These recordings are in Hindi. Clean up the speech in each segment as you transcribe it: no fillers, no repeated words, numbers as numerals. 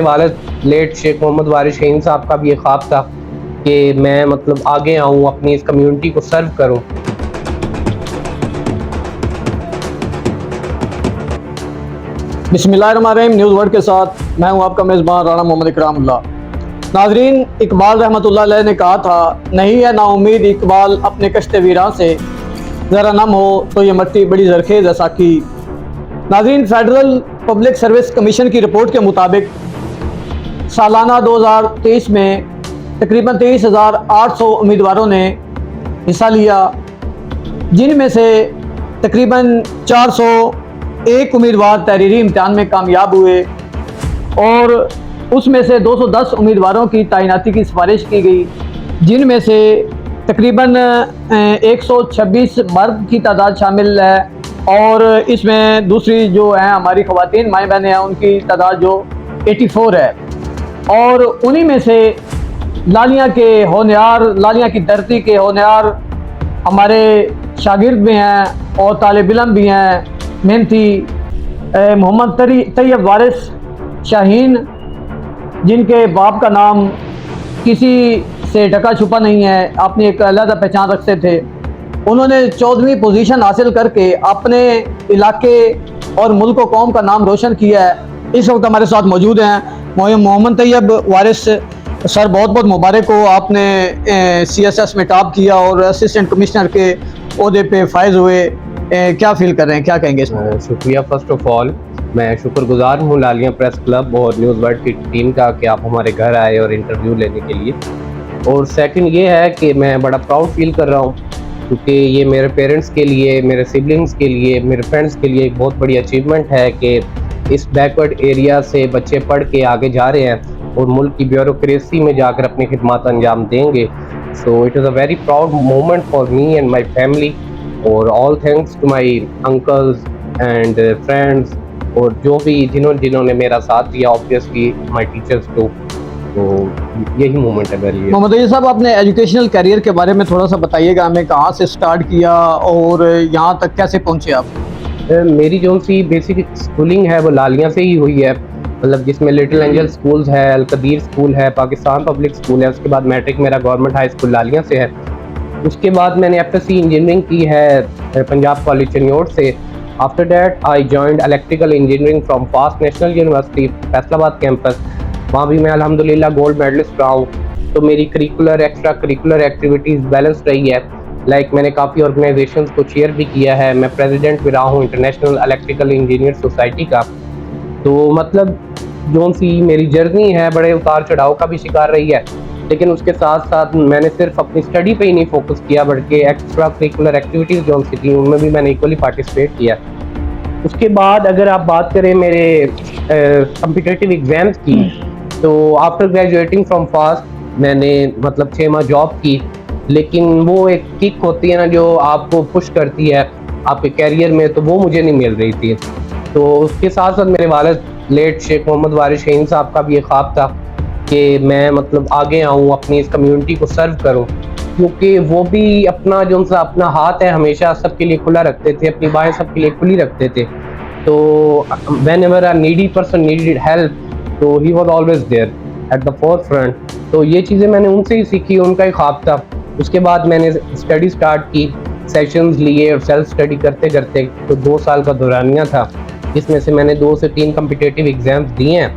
वालिद लेट शेख मोहम्मद वारिस शाहीन साहब का भी ये ख्वाब था कि मैं मतलब आगे आऊँ, अपनी इस कम्युनिटी को सर्व करूँ। बिस्मिल्लाहिर्रहमानिर्रहीम। न्यूज़ वर्ल्ड के साथ मैं हूं आपका मेज़बान राना मोहम्मद इकरामुल्लाह। नाजरीन, इकबाल रहमतुल्लाह अलैह ने कहा था, नहीं है नाउमीद इकबाल अपने कश्ते वीरां से, ज़रा नम हो तो ये मट्टी बड़ी जरखेज़ है साकी। नाजरीन, फेडरल पब्लिक सर्विस कमीशन की रिपोर्ट के मुताबिक सालाना 2023 में तकरीबन 23,800 उम्मीदवारों ने हिस्सा लिया, जिनमें से तकरीबन 401 उम्मीदवार तहरीरी इम्तिहान में कामयाब हुए और उसमें से 210 उम्मीदवारों की तैनाती की सिफारिश की गई, जिनमें से तकरीबन 126 मर्द की तादाद शामिल है और इसमें दूसरी जो हैं हमारी ख़वातीन माएँ बहनें हैं उनकी तादाद जो 84 है। और उन्हीं में से लालिया के होनहार, लालिया की धरती के होनहार हमारे शागिर्द भी हैं और तालिब इल्म भी हैं। मेहनती मोहम्मद तैयब वारिस शाहीन, जिनके बाप का नाम किसी से ढका छुपा नहीं है, अपनी एक अलग पहचान रखते थे, उन्होंने 14वीं पोजीशन हासिल करके अपने इलाके और मुल्क व कौम का नाम रोशन किया है। इस वक्त हमारे साथ मौजूद हैं मोहम्मद तैयब वारिस सर। बहुत बहुत मुबारक हो, आपने CSS में टॉप किया और असिस्टेंट कमिश्नर के ओहदे पे फायज हुए। क्या फील कर रहे हैं, क्या कहेंगे इसमें? शुक्रिया। फर्स्ट ऑफ ऑल मैं शुक्रगुजार हूँ लालिया प्रेस क्लब और न्यूज़ वर्ल्ड की टीम का कि आप हमारे घर आए और इंटरव्यू लेने के लिए। और सेकंड ये है कि मैं बड़ा प्राउड फील कर रहा हूँ क्योंकि ये मेरे पेरेंट्स के लिए, मेरे सिबलिंग्स के लिए, मेरे फ्रेंड्स के लिए एक बहुत बड़ी अचीवमेंट है कि इस बैकवर्ड एरिया से बच्चे पढ़ के आगे जा रहे हैं और मुल्क की ब्यूरोक्रेसी में जाकर अपनी खिदमत अंजाम देंगे। So it is a very proud moment for me and my family और all thanks to my uncles and friends और जो भी जिन्होंने मेरा साथ दिया, ऑब्वियसली माई टीचर्स टू। तो यही मोमेंट है मेरे लिए। मोहम्मद तैयब साहब, अपने एजुकेशनल करियर के बारे में थोड़ा सा बताइएगा हमें, कहाँ से स्टार्ट किया और यहाँ तक कैसे पहुँचे आप? मेरी जो सी बेसिक स्कूलिंग है वो लालिया से ही हुई है, मतलब जिसमें लिटिल एंजल स्कूल्स है, अल कदीर स्कूल है, पाकिस्तान पब्लिक स्कूल है। उसके बाद मैट्रिक मेरा गवर्नमेंट हाई स्कूल लालिया से है। उसके बाद मैंने FSc इंजीनियरिंग की है पंजाब कॉलेज चनियोट से। After that I joined electrical engineering from fast national university Faisalabad campus. वहाँ भी मैं अल्हम्दुलिल्लाह गोल्ड मेडलिस्ट रहा हूँ। तो मेरी curricular extra curricular activities balance रही है। लाइक मैंने काफ़ी ऑर्गेनाइजेशंस को चेयर भी किया है, मैं प्रेसिडेंट भी रहा हूँ इंटरनेशनल इलेक्ट्रिकल इंजीनियर सोसाइटी का। तो मतलब जो सी मेरी जर्नी है बड़े उतार चढ़ाव का भी शिकार रही है, लेकिन उसके साथ साथ मैंने सिर्फ अपनी स्टडी पे ही नहीं फोकस किया बल्कि एक्स्ट्रा करिकुलर एक्टिविटीज़ जो सी थी उनमें भी मैंने इक्वली पार्टिसिपेट किया। उसके बाद अगर आप बात करें मेरे कम्पिटिटिव एग्ज़ाम्स की, तो आफ्टर ग्रेजुएटिंग फ्रॉम फास्ट मैंने मतलब 6 माह जॉब की, लेकिन वो एक किक होती है ना जो आपको पुश करती है आपके कैरियर में, तो वो मुझे नहीं मिल रही थी। तो उसके साथ साथ मेरे वालिद लेट शेख मोहम्मद वारिस शाहीन साहब का भी ये ख्वाब था कि मैं मतलब आगे आऊँ, अपनी इस कम्युनिटी को सर्व करूँ, क्योंकि वो भी अपना जो सा अपना हाथ है हमेशा सबके लिए खुला रखते थे, अपनी बाहें सबके लिए खुली रखते थे। तो whenever a needy person needed help, तो he was always there at the forefront. तो ये चीज़ें मैंने उनसे ही सीखी, उनका ही ख्वाब था। उसके बाद मैंने स्टडी स्टार्ट की, सेशंस लिए और सेल्फ स्टडी करते करते तो 2 साल का दौरानिया था, जिसमें से मैंने 2 से 3 कम्पिटिटिव एग्ज़ाम्स दिए हैं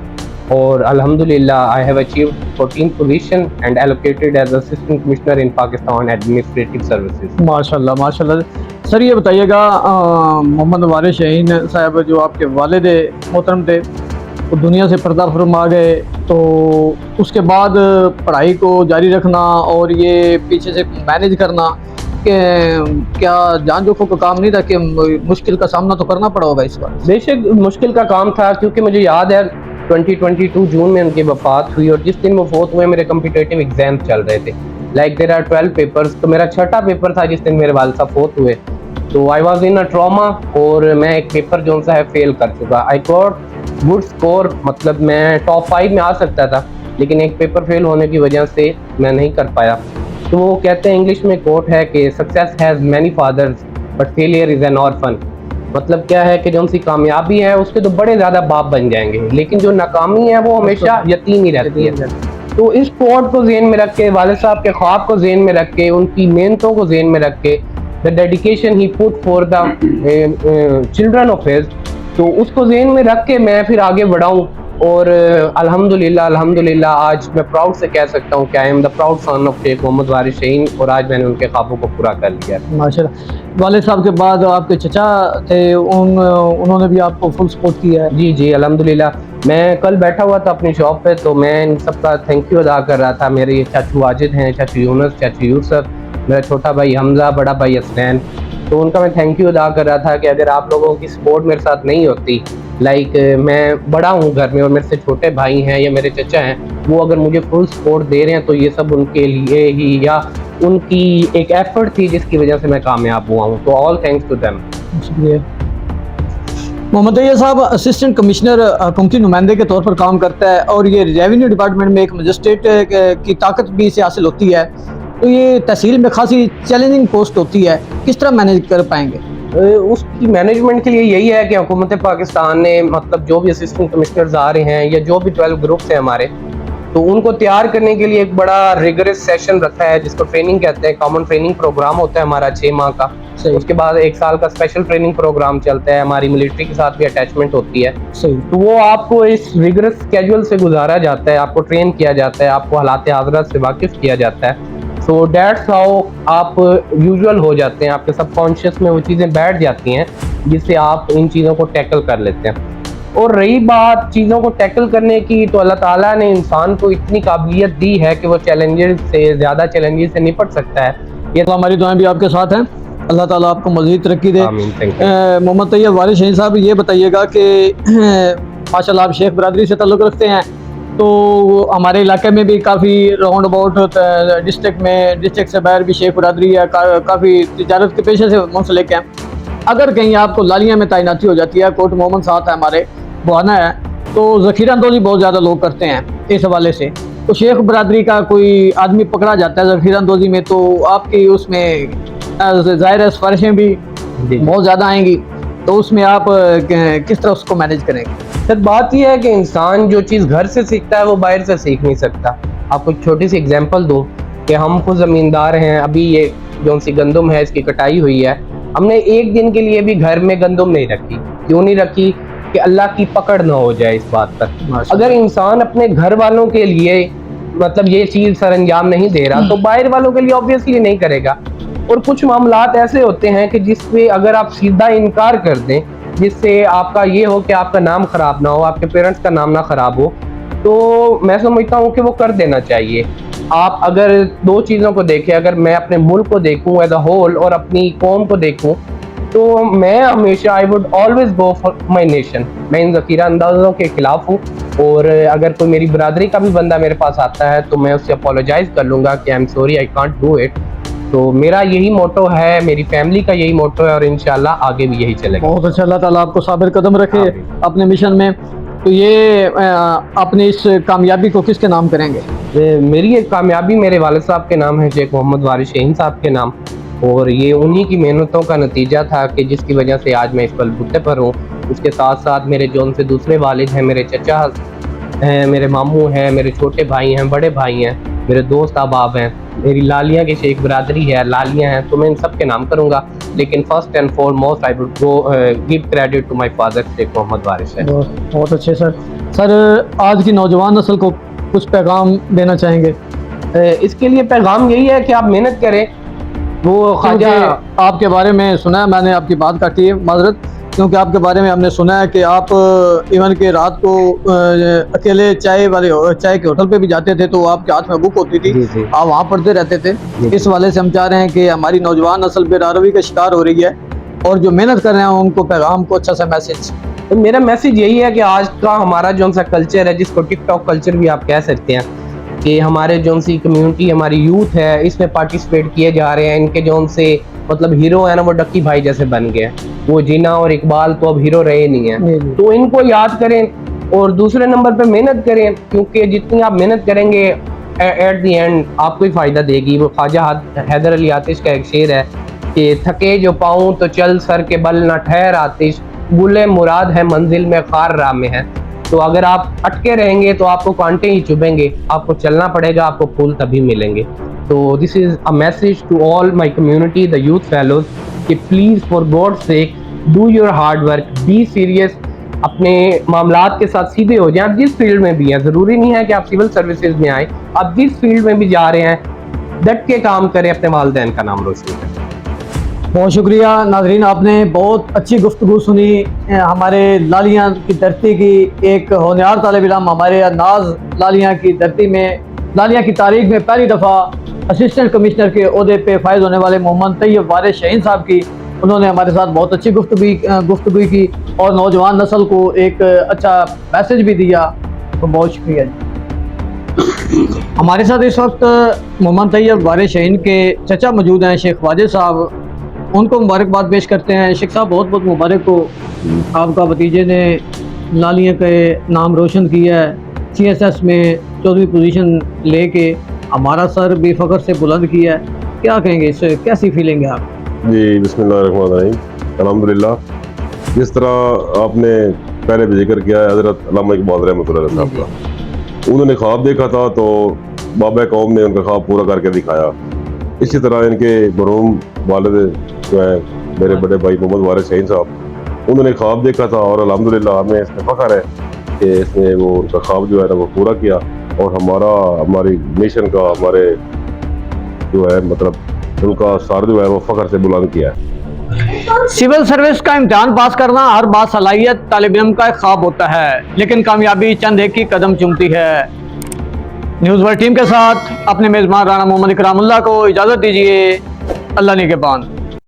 और अल्हम्दुलिल्लाह I have achieved 14th position and allocated as assistant commissioner in Pakistan administrative services. माशाल्लाह माशाल्लाह। सर ये बताइएगा, मोहम्मद वारिस शाहीन साहब जो आपके वालिद मोहतरम थे वो दुनिया से पर्दा फरमा गए, तो उसके बाद पढ़ाई को जारी रखना और ये पीछे से मैनेज करना क्या जान जोखों का काम नहीं था कि मुश्किल का सामना तो करना पड़ा होगा इस बार? बेशक मुश्किल का काम था, क्योंकि मुझे याद है 2022 जून में उनकी वफात हुई और जिस दिन वो फोत हुए मेरे कम्पिटिटिव एग्जाम चल रहे थे। लाइक देयर आर 12 पेपर्स, तो मेरा 6ठा पेपर था जिस दिन मेरे वालिद साहब फोत हुए। तो I was in a trauma और मैं एक पेपर जो सा है फेल कर चुका। आई गॉट गुड स्कोर, मतलब मैं टॉप 5 में आ सकता था, लेकिन एक पेपर फेल होने की वजह से मैं नहीं कर पाया। तो वो कहते हैं, इंग्लिश में कोट है कि success has many fathers but failure is an orphan. मतलब क्या है कि जो उनकी कामयाबी है उसके तो बड़े ज़्यादा बाप बन जाएंगे, लेकिन जो नाकामी है वो हमेशा यतीम ही रहती है। तो इस कोड को ज़हन में रख के, वालिद साहब के ख्वाब को ज़हन में रख के, उनकी मेहनतों को ज़हन में रख के, the dedication he put for the children of his, तो उसको ज़हन में रख के मैं फिर आगे बढ़ाऊँ। और अल्हम्दुलिल्लाह आज मैं प्राउड से कह सकता हूँ कि I am the proud son of Sheikh Mohammad Waris Shaheen, और आज मैंने उनके ख्वाबों को पूरा कर लिया। माशाल्लाह। वालिद साहब के बाद आपके चचा थे, उन्होंने भी आपको फुल सपोर्ट किया है? जी जी अल्हम्दुलिल्लाह। मैं कल बैठा हुआ था अपनी शॉप पे, तो मैं इन सबका थैंक यू अदा कर रहा था। मेरे चाचू वाजिद हैं, चाचू यूनुस, चाचू यूसुफ, मेरा छोटा भाई हमजा, बड़ा भाई असनैन, तो उनका मैं थैंक यू अदा कर रहा था कि अगर आप लोगों की सपोर्ट मेरे साथ नहीं होती, लाइक मैं बड़ा हूँ घर में और मेरे से छोटे भाई हैं या मेरे चचा हैं, वो अगर मुझे फुल सपोर्ट दे रहे हैं तो ये सब उनके लिए ही या उनकी एक एफर्ट थी जिसकी वजह से मैं कामयाब हुआ हूँ। तो ऑल थैंक्स टू देम। शुक्रिया। मोहम्मद तैयब साहब असिस्टेंट कमिश्नर हुकूमती नुमाइंदे के तौर पर काम करता है और ये रेवेन्यू डिपार्टमेंट में एक मजिस्ट्रेट की ताकत भी इसे हासिल होती है, तो ये तहसील में खासी चैलेंजिंग पोस्ट होती है, किस तरह मैनेज कर पाएंगे? उसकी मैनेजमेंट के लिए यही है कि हुकूमत पाकिस्तान ने मतलब जो भी असिस्टेंट कमिश्नर्स आ रहे हैं या जो भी 12 ग्रुप्स हैं हमारे, तो उनको तैयार करने के लिए एक बड़ा रिगरस सेशन रखा है जिसको ट्रेनिंग कहते हैं। कॉमन ट्रेनिंग प्रोग्राम होता है हमारा 6 माह का, उसके बाद 1 साल का स्पेशल ट्रेनिंग प्रोग्राम चलता है, हमारी मिलिट्री के साथ भी अटैचमेंट होती है। तो वो आपको इस रिगरस स्केड्यूल से गुजारा जाता है, आपको ट्रेन किया जाता है, आपको हालात हाज़िरत से वाकिफ किया जाता है। सो दैट्स हाउ आप यूजुअल हो जाते हैं, आपके सबकॉन्शियस में वो चीज़ें बैठ जाती हैं जिससे आप इन चीज़ों को टैकल कर लेते हैं। और रही बात चीज़ों को टैकल करने की, तो अल्लाह ताला ने इंसान को इतनी काबिलियत दी है कि वो चैलेंजेस से ज़्यादा चैलेंजेस से निपट सकता है। ये तो हमारी दुआएं भी आपके साथ हैं, अल्लाह ताला आपको मज़ीद तरक्की दे। मोहम्मद तैयब वारिस शाहीन साहब, ये बताइएगा कि माशाल्लाह आप शेख बरादरी से ताल्लुक़ रखते हैं, तो हमारे इलाके में भी काफ़ी राउंड अबाउट डिस्ट्रिक्ट से बाहर भी शेख बरादरी है, काफ़ी तिजारत के पेशे से मुंसलिक हैं। अगर कहीं आपको लालिया में तैनाती हो जाती है, कोट मोहम्मद साथ है हमारे, बुहाना है, तो ज़ख़ीरा अंदोज़ी बहुत ज़्यादा लोग करते हैं इस हवाले से, तो शेख बरादरी का कोई आदमी पकड़ा जाता है ज़ख़ीरा अंदोज़ी में, तो आपकी उसमें ज़ाहिर है सिफारिशें भी बहुत ज़्यादा आएंगी, तो उसमें आप किस तरह उसको मैनेज करेंगे? सर बात यह है कि इंसान जो चीज़ घर से सीखता है वो बाहर से सीख नहीं सकता। आपको एक छोटी सी एग्जांपल दूं कि हम खुद ज़मींदार हैं, अभी ये जो सी गंदम है इसकी कटाई हुई है, हमने एक दिन के लिए भी घर में गंदम नहीं रखी। क्यों नहीं रखी? कि अल्लाह की पकड़ ना हो जाए इस बात पर। अगर इंसान अपने घर वालों के लिए मतलब ये चीज़ सरंजाम नहीं दे रहा तो बाहर वालों के लिए ऑब्वियसली नहीं करेगा। और कुछ मामलात ऐसे होते हैं कि जिसपे अगर आप सीधा इनकार कर दें, जिससे आपका ये हो कि आपका नाम खराब ना हो, आपके पेरेंट्स का नाम ना खराब हो, तो मैं समझता हूँ कि वो कर देना चाहिए। आप अगर 2 चीज़ों को देखें, अगर मैं अपने मुल्क को देखूँ एज अ होल और अपनी कौम को देखूँ, तो मैं हमेशा I would always go for my nation. मैं इन ज़ख़ीरा अंदाज़ों के ख़िलाफ़ हूँ, और अगर कोई मेरी बरादरी का भी बंदा मेरे पास आता है तो मैं उससे अपोलोजाइज़ कर लूँगा कि I am sorry, I can't do it. तो मेरा यही मोटो है, मेरी फैमिली का यही मोटो है, और इंशाल्लाह आगे भी यही चलेगा। बहुत अच्छा, अल्लाह ताला आपको साबिर कदम रखे अपने मिशन में। तो ये अपने इस कामयाबी को किसके नाम करेंगे? मेरी एक कामयाबी मेरे वालिद साहब के नाम है, शेख मोहम्मद वारिस शाहीन साहब के नाम, और ये उन्हीं की मेहनतों का नतीजा था कि जिसकी वजह से आज मैं इस बलबूते पर हूँ। उसके साथ साथ मेरे जो उनसे दूसरे वालिद हैं, मेरे चचा हैं, मेरे मामू हैं, मेरे छोटे भाई हैं, बड़े भाई हैं, मेरे दोस्त अहबाब हैं, मेरी लालिया की शेख बरादरी है, लालियाँ हैं, तो मैं इन सब के नाम करूँगा। लेकिन first and foremost I would give credit to my father Sheikh Mohammad Waris Shaheen. बहुत अच्छे सर, आज की नौजवान नस्ल को कुछ पैगाम देना चाहेंगे? इसके लिए पैगाम यही है कि आप मेहनत करें। वो ख्वाजा आपके बारे में सुना है, मैंने आपकी बात काटी है माजरत, क्योंकि आपके बारे में हमने सुना है कि आप इवन के रात को अकेले चाय के होटल पे भी जाते थे तो आपके हाथ में बुक होती थी, आप वहाँ पढ़ते रहते थे। इस वाले से हम चाह रहे हैं कि हमारी नौजवान नस्ल बेरारवी का शिकार हो रही है और जो मेहनत कर रहे हैं उनको पैगाम को अच्छा सा मैसेज। तो मेरा मैसेज यही है कि आज का हमारा जो सा कल्चर है, जिसको टिकटॉक कल्चर भी आप कह सकते हैं, कि हमारे जो सी कम्युनिटी, हमारी यूथ है, इसमें पार्टिसिपेट किए जा रहे हैं। इनके जो से मतलब हीरो है ना, वो डक्की भाई जैसे बन गए। वो जीना और इकबाल तो अब हीरो रहे नहीं है, तो इनको याद करें और दूसरे नंबर पे मेहनत करें, क्योंकि जितनी आप मेहनत करेंगे एट द एंड आपको ही फ़ायदा देगी। वो ख्वाजा हैदर अली आतिश का एक शेर है कि थके जो पाऊँ तो चल सर के बल न ठहर आतिश, गुले मुराद है मंजिल में खार राह में है। तो अगर आप अटके रहेंगे तो आपको कांटे ही चुभेंगे, आपको चलना पड़ेगा, आपको फूल तभी मिलेंगे। तो this is a message to all my community, the youth fellows, कि please for God sake do your hard work, be serious, अपने मामलात के साथ सीधे हो जाएं। आप जिस फील्ड में भी हैं, ज़रूरी नहीं है कि आप सिविल सर्विसेज में आए, आप जिस फील्ड में भी जा रहे हैं डट के काम करें, अपने वालिदैन का नाम रोशन करें। बहुत शुक्रिया नाजरीन, आपने बहुत अच्छी गुफ्तगू सुनी हमारे लालियाँ की धरती की। एक होनहार तालिब इल्म हमारे नाज लालियाँ की धरती में, लालियाँ की तारीख में पहली दफ़ा असिस्टेंट कमिश्नर के ओहदे पे फायज होने वाले मोहम्मद तैयब वारिस शाहीन साहब की, उन्होंने हमारे साथ बहुत अच्छी गुफ्तगू की और नौजवान नस्ल को एक अच्छा मैसेज भी दिया। तो बहुत शुक्रिया जी। हमारे साथ इस वक्त मोहम्मद तैयब वारिस शाहीन के चचा मौजूद हैं, शेख वाजिद साहब। उनको मुबारकबाद पेश करते हैं। शेख साहब बहुत बहुत मुबारक हो, आपका भतीजे ने लालियाँ के नाम रोशन किया है, CSS में 14वीं पोजीशन लेके हमारा सर बेफकर से बुलंद किया है। क्या कहेंगे, इससे कैसी फीलिंग है आप? जी बिस्मिल्लाहिर्रहमानिर्रहीम, अल्हम्दुलिल्लाह। जिस तरह आपने पहले भी जिक्र किया है हज़रत अल्लामा इकबाल रहमतुल्लाह साहब का, उन्होंने ख्वाब देखा था तो बाबा कौम ने उनका ख्वाब पूरा करके दिखाया। इसी तरह इनके मरहूम वालिद जो है मेरे बड़े भाई मोहम्मद वारिस शाहीन साहब, उन्होंने ख्वाब देखा था और अल्हम्दुलिल्लाह हमें इसमें फ़ख्र है कि इसने वो उनका ख्वाब जो है ना वो पूरा किया और हमारी नेशन का, हमारे जो है मतलब उनका सार जो है वो फ़ख्र से बुलंद किया है। सिविल सर्विस का इम्तिहान पास करना हर बासलाहियत तालिब इल्म का एक ख्वाब होता है, लेकिन कामयाबी चंद एक ही कदम चूमती है। न्यूज़ वर्ल्ड टीम के साथ अपने मेज़बान राणा मोहम्मद इकरामुल्लाह को इजाज़त दीजिए। अल्लाह निगहबान।